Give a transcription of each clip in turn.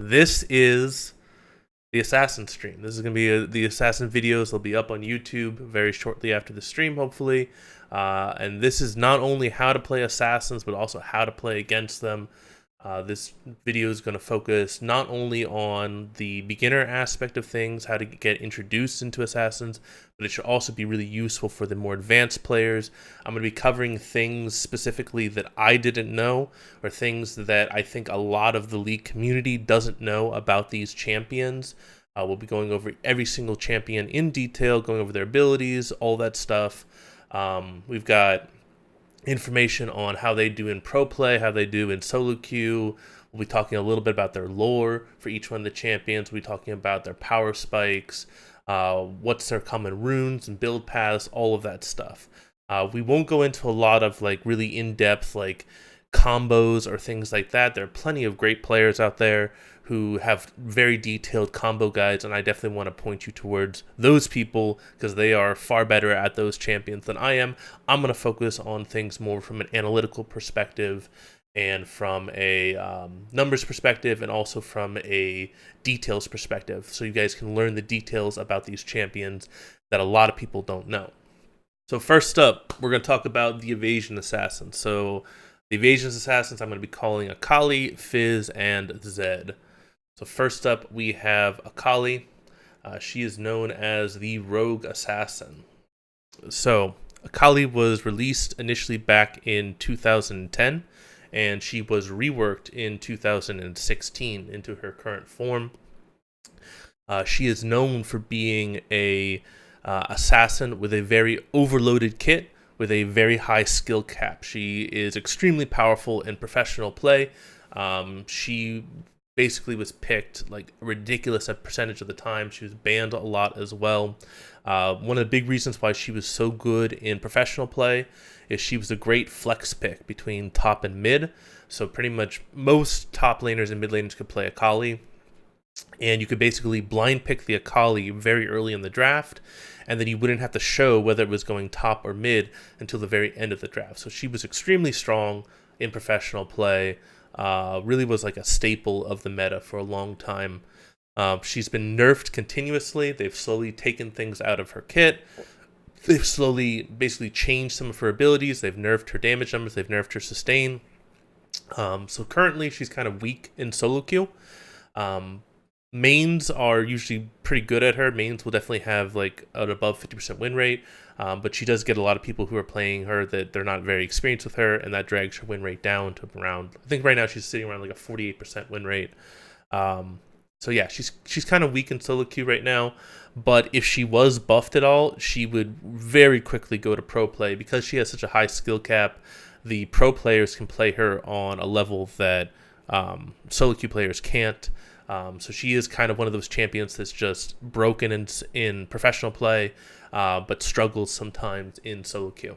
This is the Assassin stream. This is going to be the Assassin videos. They'll be up on YouTube very shortly after the stream, hopefully. And this is not only how to play Assassins, but also how to play against them. This video is going to focus not only on the beginner aspect of things, how to get introduced into Assassins, but it should also be really useful for the more advanced players. I'm going to be covering things specifically that I didn't know, or things that I think a lot of the League community doesn't know about these champions. We'll be going over every single champion in detail, going over their abilities, all that stuff. We've got information on how they do in pro play, how they do in solo queue. We'll be talking a little bit about their lore for each one of the champions. We'll be talking about their power spikes, what's their common runes and build paths, all of that stuff. We won't go into a lot of really in-depth combos or things like that. There are plenty of great players out there who have very detailed combo guides, and I definitely want to point you towards those people because they are far better at those champions than I am. I'm going to focus on things more from an analytical perspective and from a numbers perspective, and also from a details perspective, so you guys can learn the details about these champions that a lot of people don't know. So first up, we're going to talk about the Evasion Assassins. So the Evasion Assassins I'm going to be calling Akali, Fizz, and Zed. So first up, we have Akali. She is known as the Rogue Assassin. So Akali was released initially back in 2010, and she was reworked in 2016 into her current form. She is known for being a assassin with a very overloaded kit, with a very high skill cap. She is extremely powerful in professional play. She basically was picked a ridiculous percentage of the time. She was banned a lot as well. One of the big reasons why she was so good in professional play is she was a great flex pick between top and mid. So pretty much most top laners and mid laners could play Akali, and you could basically blind pick the Akali very early in the draft, and then you wouldn't have to show whether it was going top or mid until the very end of the draft. So she was extremely strong in professional play. Really was like a staple of the meta for a long time. She's been nerfed continuously. They've slowly taken things out of her kit. They've slowly basically changed some of her abilities. They've nerfed her damage numbers. They've nerfed her sustain. So currently she's kind of weak in solo queue. Mains are usually pretty good at her. Mains will definitely have an above 50% win rate, but she does get a lot of people who are playing her that they're not very experienced with her, and that drags her win rate down to around, I think right now she's sitting around a 48% win rate. So yeah, she's kind of weak in solo queue right now, but if she was buffed at all, she would very quickly go to pro play. Because she has such a high skill cap, the pro players can play her on a level that solo queue players can't. So she is kind of one of those champions that's just broken in professional play, but struggles sometimes in solo queue.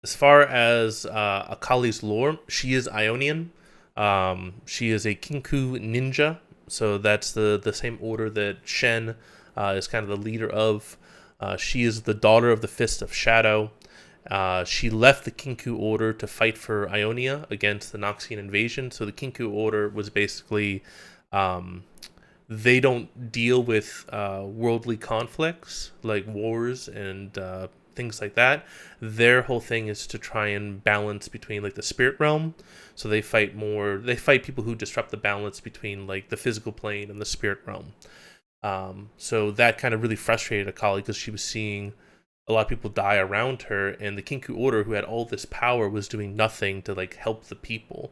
As far as Akali's lore, she is Ionian. She is a Kinku ninja, so that's the same order that Shen is kind of the leader of. She is the daughter of the Fist of Shadow. She left the Kinku Order to fight for Ionia against the Noxian invasion. So the Kinku Order was basically they don't deal with worldly conflicts like wars and things like that. Their whole thing is to try and balance between the spirit realm. So they fight people who disrupt the balance between the physical plane and the spirit realm. So that kind of really frustrated Akali because she was seeing a lot of people die around her, and the Kinku Order, who had all this power, was doing nothing to help the people.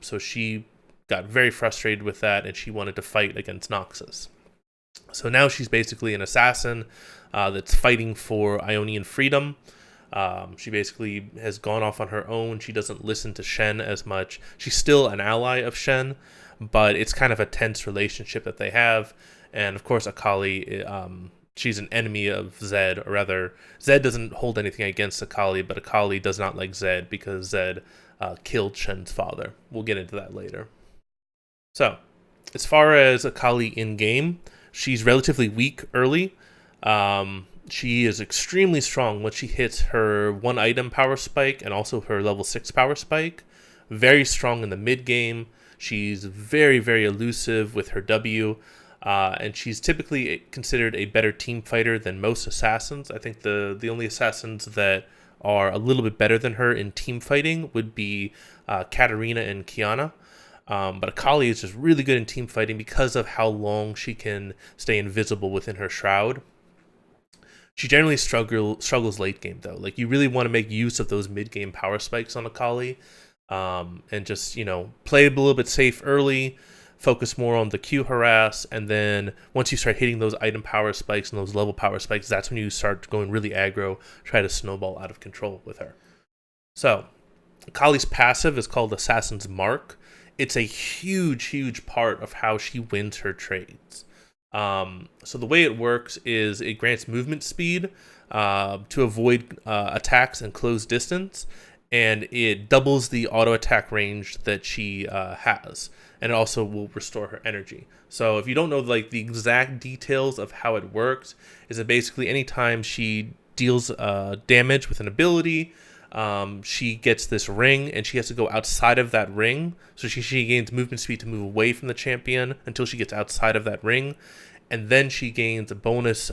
So she got very frustrated with that, and she wanted to fight against Noxus. So now she's basically an assassin that's fighting for Ionian freedom. She basically has gone off on her own. She doesn't listen to Shen as much. She's still an ally of Shen, but it's kind of a tense relationship that they have. And of course, Akali, she's an enemy of Zed, or rather, Zed doesn't hold anything against Akali, but Akali does not like Zed because Zed killed Shen's father. We'll get into that later. So, as far as Akali in-game, she's relatively weak early. She is extremely strong once she hits her one item power spike and also her level 6 power spike. Very strong in the mid-game. She's very, very elusive with her W, and she's typically considered a better team fighter than most assassins. I think the only assassins that are a little bit better than her in team fighting would be Katarina and Kiana. But Akali is just really good in team fighting because of how long she can stay invisible within her shroud. She generally struggles late game though. Like, you really want to make use of those mid game power spikes on Akali, and just, play a little bit safe early, focus more on the Q harass, and then once you start hitting those item power spikes and those level power spikes, that's when you start going really aggro, try to snowball out of control with her. So Akali's passive is called Assassin's Mark. It's a huge part of how she wins her trades. So the way it works is it grants movement speed to avoid attacks and close distance, and it doubles the auto attack range that she has, and it also will restore her energy. So if you don't know like the exact details of how it works, is that basically anytime she deals damage with an ability, she gets this ring, and she has to go outside of that ring. So she gains movement speed to move away from the champion until she gets outside of that ring, and then she gains a bonus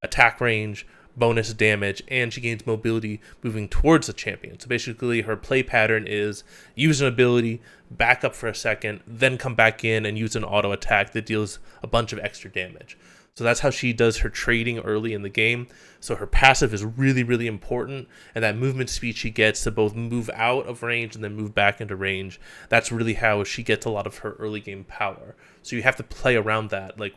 attack range, bonus damage, and she gains mobility moving towards the champion. So basically her play pattern is use an ability, back up for a second, then come back in and use an auto attack that deals a bunch of extra damage. So that's how she does her trading early in the game. So her passive is really important, and that movement speed she gets to both move out of range and then move back into range, that's really how she gets a lot of her early game power. So you have to play around that. Like,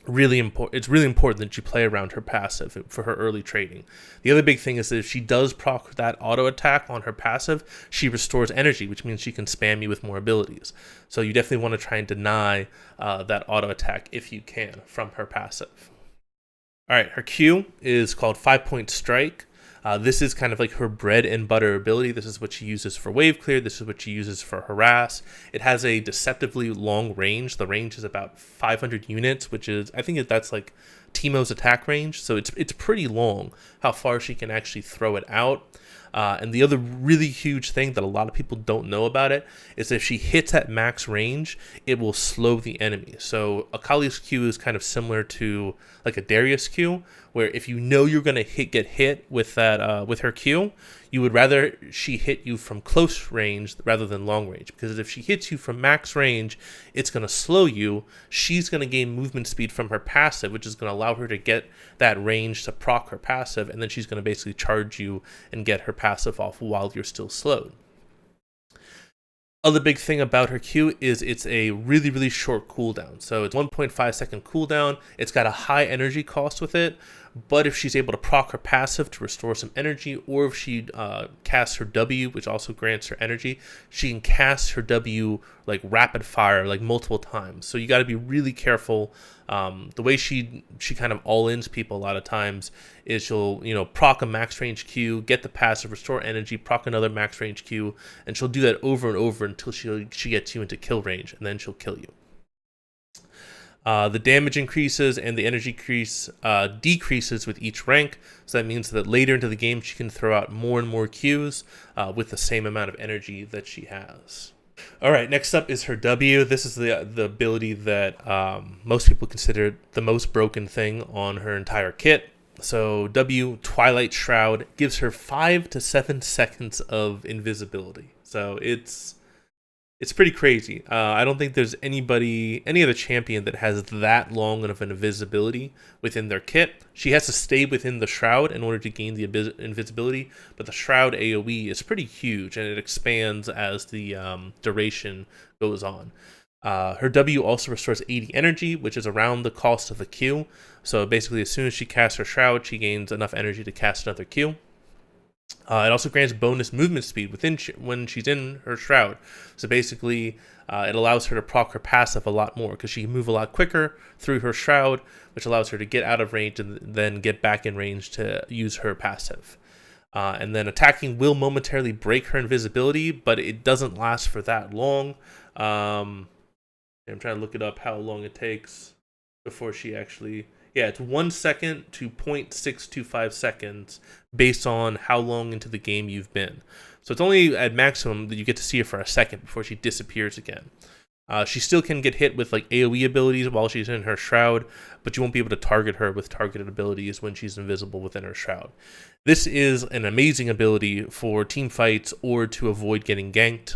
really important. It's really important that you play around her passive for her early trading. The other big thing is that if she does proc that auto attack on her passive, she restores energy, which means she can spam you with more abilities. So you definitely want to try and deny that auto attack if you can from her passive. All right, her Q is called 5-Point Strike. This is kind of like her bread and butter ability. This is what she uses for wave clear. This is what she uses for harass. It has a deceptively long range. The range is about 500 units, which is, I think that's like Teemo's attack range. So it's pretty long how far she can actually throw it out. And the other really huge thing that a lot of people don't know about it is if she hits at max range, it will slow the enemy. So Akali's Q is kind of similar to like a Darius Q, where if you know you're going to get hit with that with her Q, you would rather she hit you from close range rather than long range. Because if she hits you from max range, it's going to slow you. She's going to gain movement speed from her passive, which is going to allow her to get that range to proc her passive, and then she's going to basically charge you and get her passive off while you're still slowed. Other big thing about her Q is it's a really short cooldown. So it's 1.5 second cooldown. It's got a high energy cost with it, but if she's able to proc her passive to restore some energy, or if she casts her W, which also grants her energy, she can cast her W like rapid fire, like multiple times. So you got to be really careful. The way she kind of all-ins people a lot of times is she'll proc a max range Q, get the passive, restore energy, proc another max range Q, and she'll do that over and over until she gets you into kill range, and then she'll kill you. The damage increases and the energy decreases with each rank. So that means that later into the game, she can throw out more and more Qs with the same amount of energy that she has. All right, next up is her W. This is the ability that most people consider the most broken thing on her entire kit. So W, Twilight Shroud, gives her 5 to 7 seconds of invisibility. So it's pretty crazy. I don't think there's any other champion that has that long of an invisibility within their kit. She has to stay within the Shroud in order to gain the invisibility, but the Shroud AoE is pretty huge, and it expands as the duration goes on. Her W also restores 80 energy, which is around the cost of the Q. So basically, as soon as she casts her Shroud, she gains enough energy to cast another Q. It also grants bonus movement speed when she's in her Shroud. So basically, it allows her to proc her passive a lot more because she can move a lot quicker through her Shroud, which allows her to get out of range and then get back in range to use her passive. And then attacking will momentarily break her invisibility, but it doesn't last for that long. I'm trying to look it up how long it takes before she actually Yeah, it's 1 second to 0.625 seconds based on how long into the game you've been. So it's only at maximum that you get to see her for a second before she disappears again. She still can get hit with like AoE abilities while she's in her shroud, but you won't be able to target her with targeted abilities when she's invisible within her shroud. This is an amazing ability for team fights or to avoid getting ganked.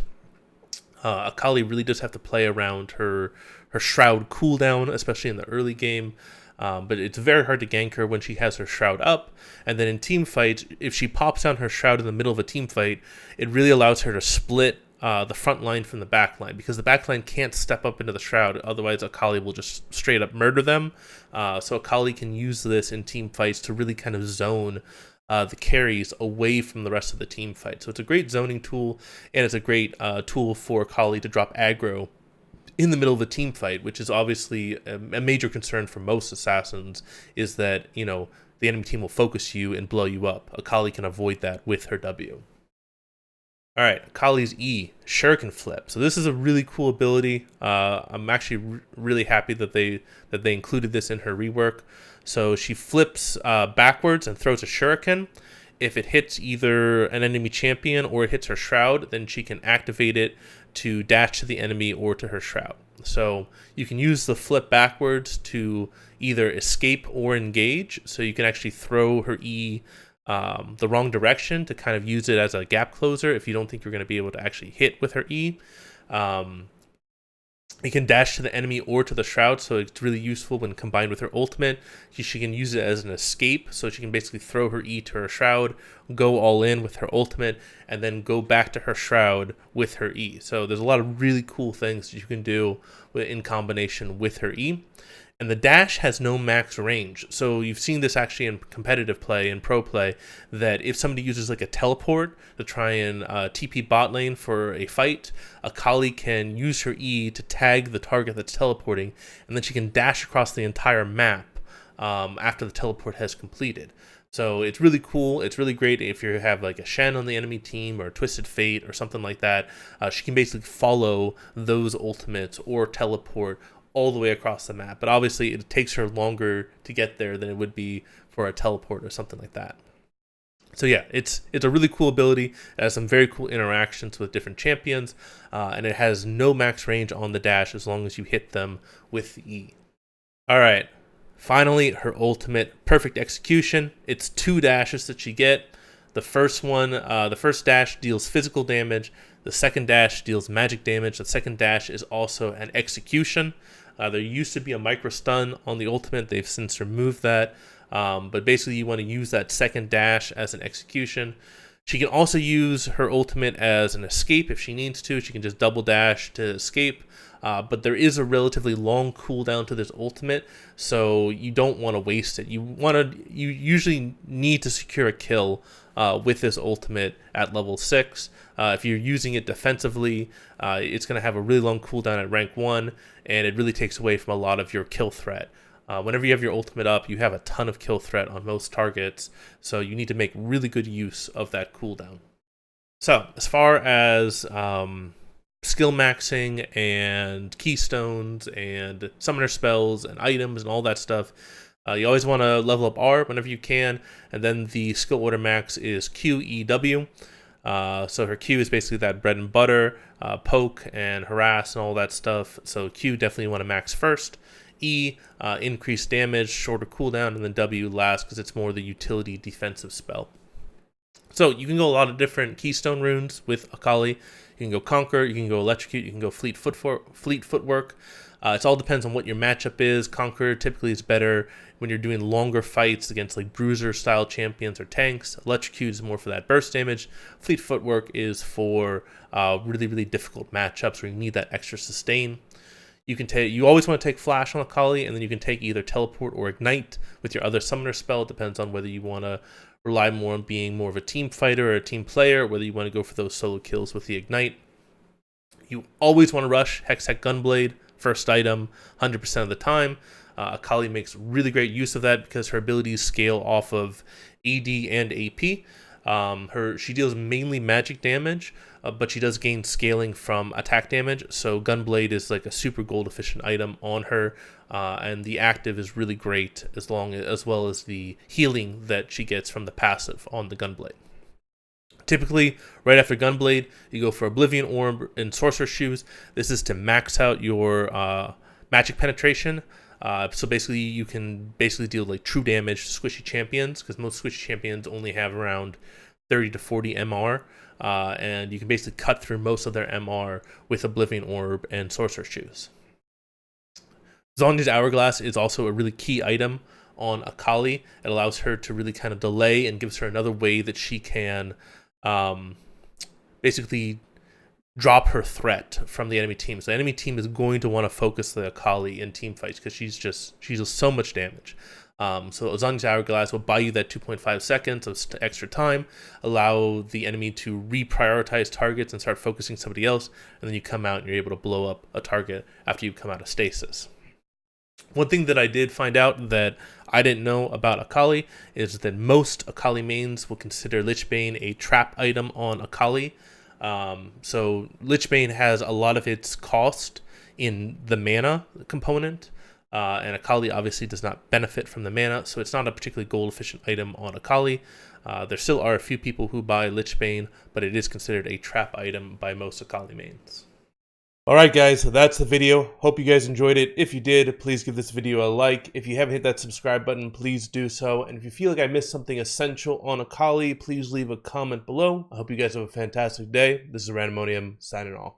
Akali really does have to play around her shroud cooldown, especially in the early game. But it's very hard to gank her when she has her shroud up. And then in team fights, if she pops down her shroud in the middle of a team fight, it really allows her to split the front line from the back line, because the back line can't step up into the shroud. Otherwise, Akali will just straight up murder them. So Akali can use this in team fights to really kind of zone the carries away from the rest of the team fight. So it's a great zoning tool, and it's a great tool for Akali to drop aggro in the middle of a team fight, which is obviously a major concern for most assassins, is that, you know, the enemy team will focus you and blow you up. Akali can avoid that with her W. All right, Akali's E, Shuriken Flip. So this is a really cool ability. I'm actually really happy that they included this in her rework. So she flips backwards and throws a shuriken. If it hits either an enemy champion or it hits her shroud, then she can activate it to dash to the enemy or to her shroud. So you can use the flip backwards to either escape or engage. So you can actually throw her E the wrong direction to kind of use it as a gap closer if you don't think you're going to be able to actually hit with her E. You can dash to the enemy or to the shroud, so it's really useful when combined with her ultimate. She can use it as an escape, so she can basically throw her E to her shroud, go all in with her ultimate, and then go back to her shroud with her E. So there's a lot of really cool things that you can do in combination with her E. And the dash has no max range. So you've seen this actually in competitive play and pro play, that if somebody uses like a teleport to try and TP bot lane for a fight, Akali can use her E to tag the target that's teleporting, and then she can dash across the entire map after the teleport has completed. So it's really cool. It's really great if you have like a Shen on the enemy team or a Twisted Fate or something like that. She can basically follow those ultimates or teleport all the way across the map, but obviously it takes her longer to get there than it would be for a teleport or something like that. So yeah, it's a really cool ability. It has some very cool interactions with different champions, and it has no max range on the dash as long as you hit them with the E. All right, finally her ultimate, Perfect Execution. It's 2 dashes that you get. The first dash deals physical damage. The second dash deals magic damage. The second dash is also an execution. There used to be a micro stun on the ultimate. They've since removed that. But basically you want to use that second dash as an execution. She can also use her ultimate as an escape if she needs to. She can just double dash to escape. But there is a relatively long cooldown to this ultimate, so you don't want to waste it. You usually need to secure a kill with this ultimate at level 6. If you're using it defensively, it's going to have a really long cooldown at rank 1, and it really takes away from a lot of your kill threat. Whenever you have your ultimate up, you have a ton of kill threat on most targets, so you need to make really good use of that cooldown. So, as far as skill maxing and keystones and summoner spells and items and all that stuff, you always want to level up R whenever you can, and then the skill order max is QEW. So her Q is basically that bread and butter, poke and harass and all that stuff. So Q definitely want to max first. E, increased damage, shorter cooldown, and then W last because it's more the utility defensive spell. So you can go a lot of different Keystone Runes with Akali. You can go Conquer, you can go Electrocute, you can go Fleet Footwork. It all depends on what your matchup is. Conquer typically is better when you're doing longer fights against like bruiser style champions or tanks. Electrocute is more for that burst damage. Fleet Footwork is for really, really difficult matchups where you need that extra sustain. You always want to take Flash on Akali, and then you can take either Teleport or Ignite with your other summoner spell. It depends on whether you want to rely more on being more of a team fighter or a team player, whether you want to go for those solo kills with the Ignite. You always want to rush Hextech Gunblade, first item, 100% of the time. Akali makes really great use of that because her abilities scale off of AD and AP. She deals mainly magic damage, but she does gain scaling from attack damage. So Gunblade is like a super gold efficient item on her, and the active is really great as well as the healing that she gets from the passive on the Gunblade. Typically, right after Gunblade, you go for Oblivion Orb and Sorcerer's Shoes. This is to max out your magic penetration. So basically, you can deal like true damage to squishy champions, because most squishy champions only have around 30 to 40 MR, and you can basically cut through most of their MR with Oblivion Orb and Sorcerer's Shoes. Zhonya's Hourglass is also a really key item on Akali. It allows her to really kind of delay and gives her another way that she can basically drop her threat from the enemy team. So the enemy team is going to want to focus the Akali in team fights because she does so much damage. So Zhonya's Hourglass will buy you that 2.5 seconds of extra time, allow the enemy to reprioritize targets and start focusing somebody else, and then you come out and you're able to blow up a target after you come out of stasis. One thing that I did find out that I didn't know about Akali is that most Akali mains will consider Lichbane a trap item on Akali. So Lichbane has a lot of its cost in the mana component, and Akali obviously does not benefit from the mana, so it's not a particularly gold efficient item on Akali. There still are a few people who buy Lichbane, but it is considered a trap item by most Akali mains. Alright guys, so that's the video. Hope you guys enjoyed it. If you did, please give this video a like. If you haven't hit that subscribe button, please do so. And if you feel like I missed something essential on Akali, please leave a comment below. I hope you guys have a fantastic day. This is Randomonium signing off.